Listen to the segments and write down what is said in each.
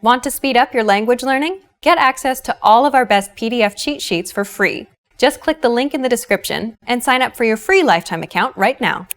Want to speed up your language learning? Get access to all of our best PDF cheat sheets for free. Just click the link in the description and sign up for your free lifetime account right now.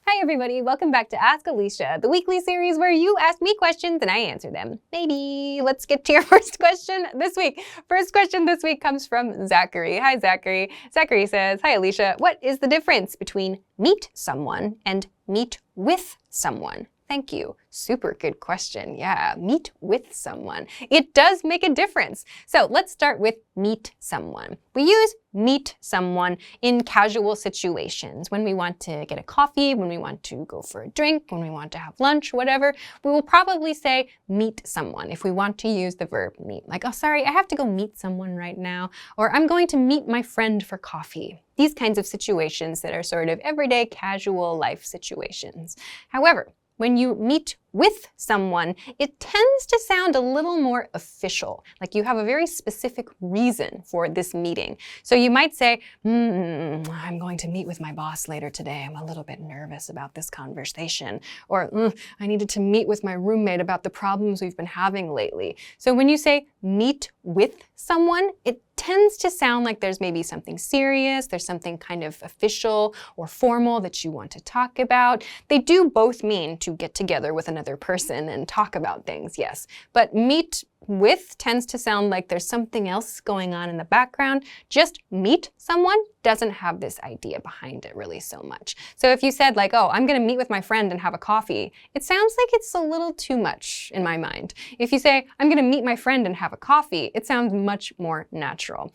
Hi everybody, welcome back to Ask Alicia, the weekly series where you ask me questions and I answer them. Maybe. Let's get to your first question this week. First question this week comes from Zachary. Hi Zachary. Zachary says, hi Alicia, what is the difference between meet someone and meet with someone? Thank you. Super good question. Yeah, meet with someone. It does make a difference. So let's start with meet someone. We use meet someone in casual situations. When we want to get a coffee, when we want to go for a drink, when we want to have lunch, whatever, we will probably say meet someone if we want to use the verb meet. Like, oh, sorry, I have to go meet someone right now. Or I'm going to meet my friend for coffee. These kinds of situations that are sort of everyday casual life situations. However, when you meet with someone, it tends to sound a little more official, like you have a very specific reason for this meeting. So you might say, I'm going to meet with my boss later today. I'm a little bit nervous about this conversation. Or I needed to meet with my roommate about the problems we've been having lately. So when you say meet with someone, it tends to sound like there's maybe something serious, there's something kind of official or formal that you want to talk about. They do both mean to get together with another person and talk about things, yes. But meet with tends to sound like there's something else going on in the background. Just meet someone doesn't have this idea behind it really so much. So if you said like, oh, I'm gonna meet with my friend and have a coffee, it sounds like it's a little too much in my mind. If you say, I'm gonna meet my friend and have a coffee, it sounds much more natural.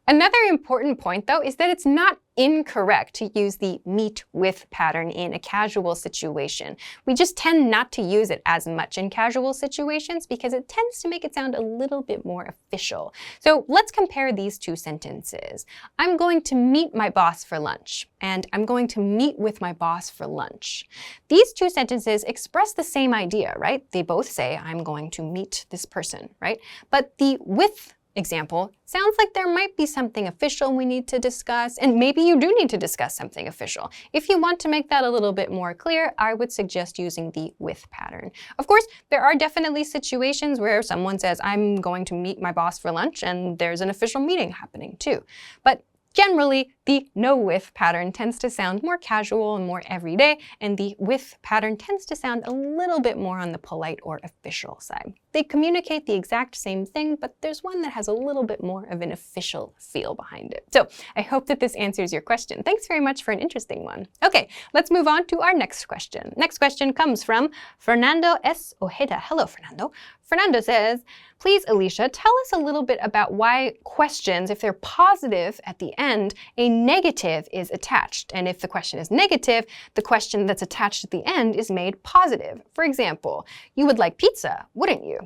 Another important point, though, is that it's not incorrect to use the meet with pattern in a casual situation. We just tend not to use it as much in casual situations because it tends to make it sound a little bit more official. So let's compare these two sentences. I'm going to meet my boss for lunch, and I'm going to meet with my boss for lunch. These two sentences express the same idea, right? They both say, I'm going to meet this person, right? But the with example sounds like there might be something official we need to discuss, and maybe you do need to discuss something official. If you want to make that a little bit more clear, I would suggest using the with pattern. Of course, there are definitely situations where someone says, I'm going to meet my boss for lunch, and there's an official meeting happening too. But generally, the no with pattern tends to sound more casual and more everyday, and the with pattern tends to sound a little bit more on the polite or official side. They communicate the exact same thing, but there's one that has a little bit more of an official feel behind it. So I hope that this answers your question. Thanks very much for an interesting one. Okay, let's move on to our next question. Next question comes from Fernando S. Ojeda. Hello, Fernando. Fernando says, please, Alicia, tell us a little bit about why questions, if they're positive at the end, a negative is attached. And if the question is negative, the question that's attached at the end is made positive. For example, you would like pizza, wouldn't you?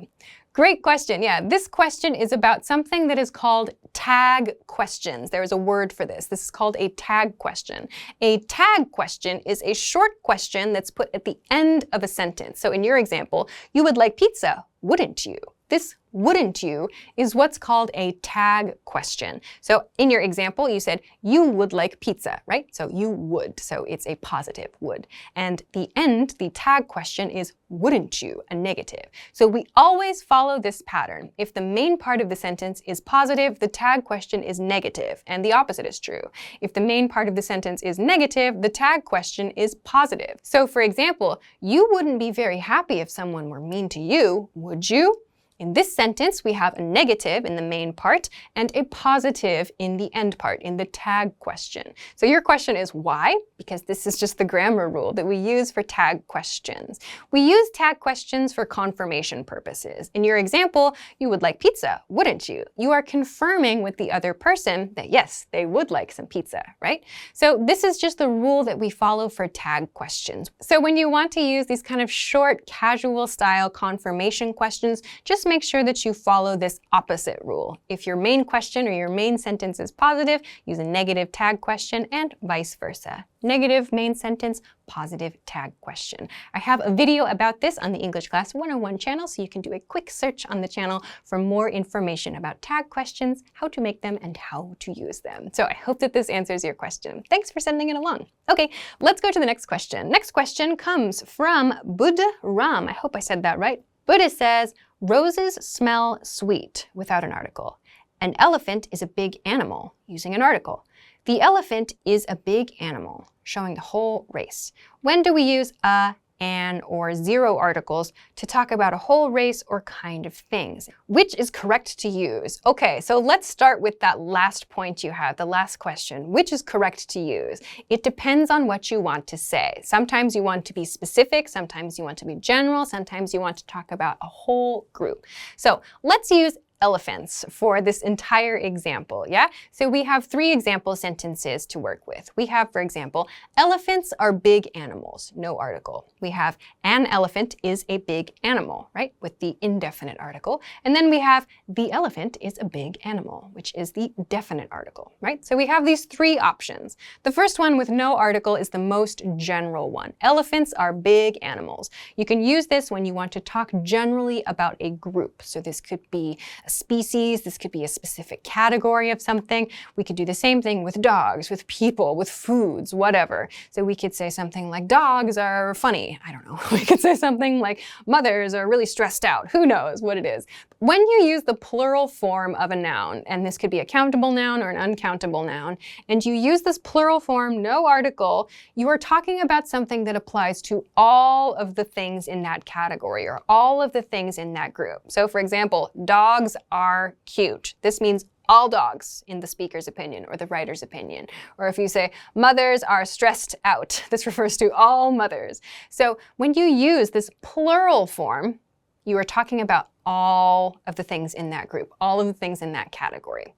Great question. Yeah, this question is about something that is called tag questions. There is a word for this. This is called a tag question. A tag question is a short question that's put at the end of a sentence. So in your example, you would like pizza, wouldn't you? This wouldn't you is what's called a tag question. So in your example, you said you would like pizza, right? So you would, so it's a positive would. And the end, the tag question is wouldn't you, a negative. So we always follow this pattern. If the main part of the sentence is positive, the tag question is negative, and the opposite is true. If the main part of the sentence is negative, the tag question is positive. So for example, you wouldn't be very happy if someone were mean to you, would you? In this sentence, we have a negative in the main part and a positive in the end part, in the tag question. So your question is why? Because this is just the grammar rule that we use for tag questions. We use tag questions for confirmation purposes. In your example, you would like pizza, wouldn't you? You are confirming with the other person that yes, they would like some pizza, right? So this is just the rule that we follow for tag questions. So when you want to use these kind of short, casual style confirmation questions, just make sure that you follow this opposite rule. If your main question or your main sentence is positive, use a negative tag question and vice versa. Negative main sentence, positive tag question. I have a video about this on the English Class 101 channel, so you can do a quick search on the channel for more information about tag questions, how to make them, and how to use them. So I hope that this answers your question. Thanks for sending it along. Okay, let's go to the next question. Next question comes from Bud Ram. I hope I said that right. Buddha says, Roses smell sweet without an article. An elephant is a big animal using an article. The elephant is a big animal, showing the whole race. When do we use a, an, or zero articles to talk about a whole race or kind of things? Which is correct to use? Okay, so let's start with that last point you have, the last question. Which is correct to use? It depends on what you want to say. Sometimes you want to be specific, sometimes you want to be general, sometimes you want to talk about a whole group. So let's use elephants for this entire example, yeah? So we have 3 example sentences to work with. We have, for example, elephants are big animals, no article. We have an elephant is a big animal, right? With the indefinite article. And then we have the elephant is a big animal, which is the definite article, right? So we have these 3 options. The first one with no article is the most general one. Elephants are big animals. You can use this when you want to talk generally about a group. So this could be a species, this could be a specific category of something. We could do the same thing with dogs, with people, with foods, whatever. So we could say something like dogs are funny. I don't know. We could say something like mothers are really stressed out. Who knows what it is? When you use the plural form of a noun, and this could be a countable noun or an uncountable noun, and you use this plural form, no article, you are talking about something that applies to all of the things in that category or all of the things in that group. So for example, dogs are cute. This means all dogs in the speaker's opinion or the writer's opinion. Or if you say mothers are stressed out, this refers to all mothers. So when you use this plural form, you are talking about all of the things in that group, all of the things in that category.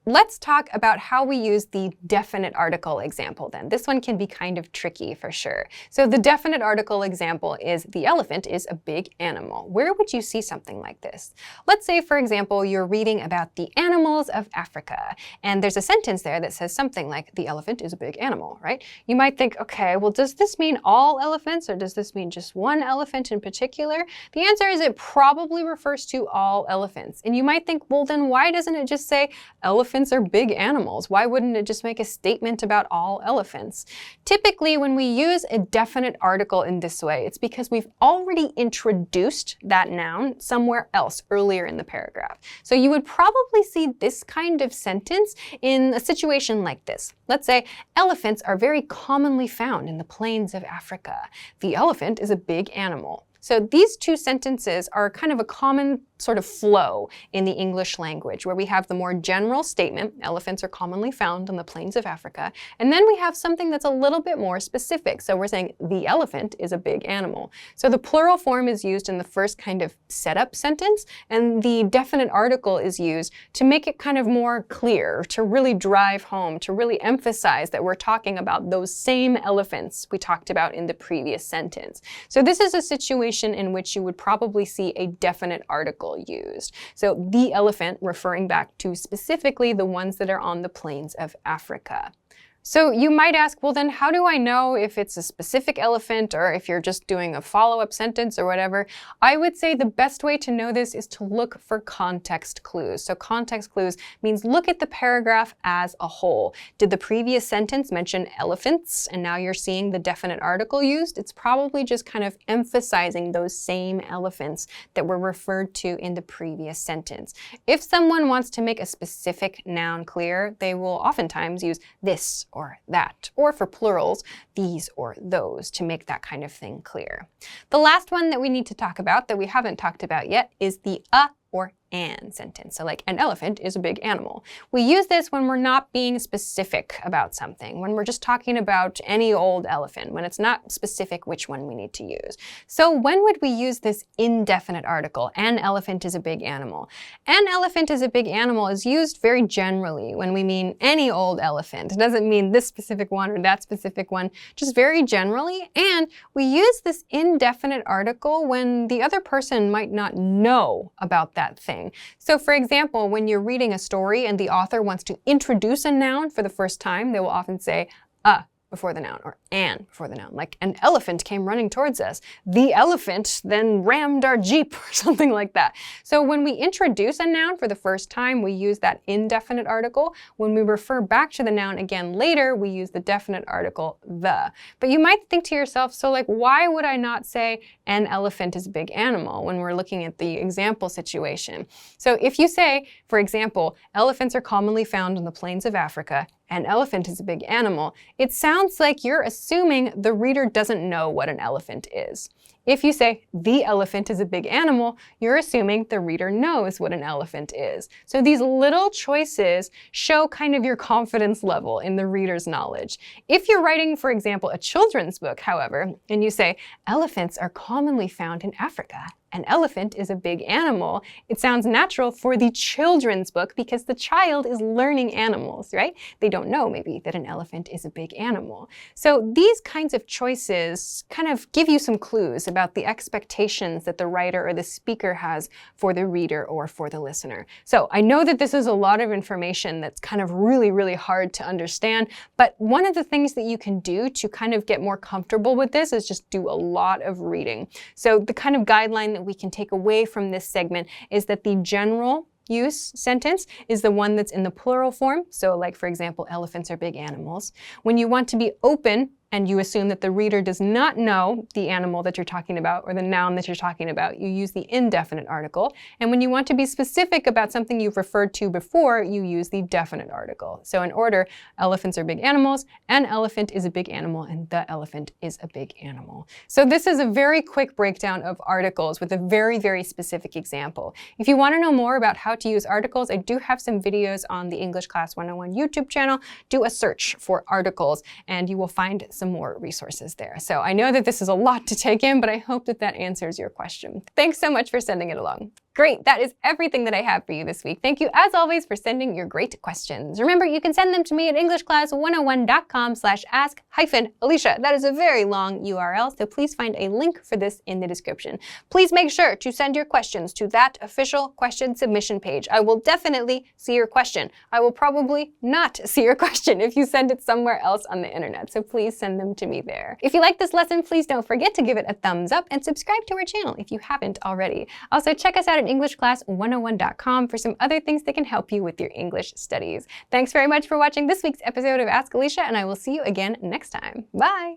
Let's talk about how we use the definite article example then. This one can be kind of tricky for sure. So the definite article example is the elephant is a big animal. Where would you see something like this? Let's say, for example, you're reading about the animals of Africa, and there's a sentence there that says something like, the elephant is a big animal, right? You might think, okay, well, does this mean all elephants, or does this mean just one elephant in particular? The answer is it probably refers to all elephants. And you might think, well, then why doesn't it just say elephants are big animals? Why wouldn't it just make a statement about all elephants? Typically, when we use a definite article in this way, it's because we've already introduced that noun somewhere else earlier in the paragraph. So you would probably see this kind of sentence in a situation like this. Let's say, elephants are very commonly found in the plains of Africa. The elephant is a big animal. So these 2 sentences are kind of a common sort of flow in the English language, where we have the more general statement, elephants are commonly found on the plains of Africa, and then we have something that's a little bit more specific. So we're saying the elephant is a big animal. So the plural form is used in the first kind of setup sentence, and the definite article is used to make it kind of more clear, to really drive home, to really emphasize that we're talking about those same elephants we talked about in the previous sentence. So this is a situation in which you would probably see a definite article used. So the elephant referring back to specifically the ones that are on the plains of Africa. So you might ask, well then how do I know if it's a specific elephant or if you're just doing a follow-up sentence or whatever? I would say the best way to know this is to look for context clues. So context clues means look at the paragraph as a whole. Did the previous sentence mention elephants and now you're seeing the definite article used? It's probably just kind of emphasizing those same elephants that were referred to in the previous sentence. If someone wants to make a specific noun clear, they will oftentimes use this or that, or for plurals, these or those, to make that kind of thing clear. The last one that we need to talk about that we haven't talked about yet is the a or an sentence. So like, an elephant is a big animal. We use this when we're not being specific about something, when we're just talking about any old elephant, when it's not specific which one we need to use. So when would we use this indefinite article, an elephant is a big animal? An elephant is a big animal is used very generally when we mean any old elephant. It doesn't mean this specific one or that specific one, just very generally. And we use this indefinite article when the other person might not know about that thing. So for example, when you're reading a story and the author wants to introduce a noun for the first time, they will often say, before the noun or an before the noun. Like an elephant came running towards us. The elephant then rammed our Jeep or something like that. So when we introduce a noun for the first time, we use that indefinite article. When we refer back to the noun again later, we use the definite article the. But you might think to yourself, so like why would I not say an elephant is a big animal when we're looking at the example situation? So if you say, for example, elephants are commonly found on the plains of Africa, an elephant is a big animal, it sounds like you're assuming the reader doesn't know what an elephant is. If you say, the elephant is a big animal, you're assuming the reader knows what an elephant is. So these little choices show kind of your confidence level in the reader's knowledge. If you're writing, for example, a children's book, however, and you say, elephants are commonly found in Africa, an elephant is a big animal, it sounds natural for the children's book because the child is learning animals, right? They don't know maybe that an elephant is a big animal. So these kinds of choices kind of give you some clues about the expectations that the writer or the speaker has for the reader or for the listener. So I know that this is a lot of information that's kind of really, really hard to understand, but one of the things that you can do to kind of get more comfortable with this is just do a lot of reading. So the kind of guideline that we can take away from this segment is that the general use sentence is the one that's in the plural form. So like, for example, elephants are big animals. When you want to be open and you assume that the reader does not know the animal that you're talking about or the noun that you're talking about, you use the indefinite article. And when you want to be specific about something you've referred to before, you use the definite article. So in order, elephants are big animals, an elephant is a big animal, and the elephant is a big animal. So this is a very quick breakdown of articles with a very, very specific example. If you want to know more about how to use articles, I do have some videos on the English Class 101 YouTube channel. Do a search for articles and you will find some more resources there. So I know that this is a lot to take in, but I hope that that answers your question. Thanks so much for sending it along. Great, that is everything that I have for you this week. Thank you, as always, for sending your great questions. Remember, you can send them to me at englishclass101.com/ask-Alisha. That is a very long URL, so please find a link for this in the description. Please make sure to send your questions to that official question submission page. I will definitely see your question. I will probably not see your question if you send it somewhere else on the internet, so please send them to me there. If you like this lesson, please don't forget to give it a thumbs up and subscribe to our channel if you haven't already. Also, check us out at englishclass101.com for some other things that can help you with your English studies. Thanks very much for watching this week's episode of Ask Alisha, and I will see you again next time. Bye!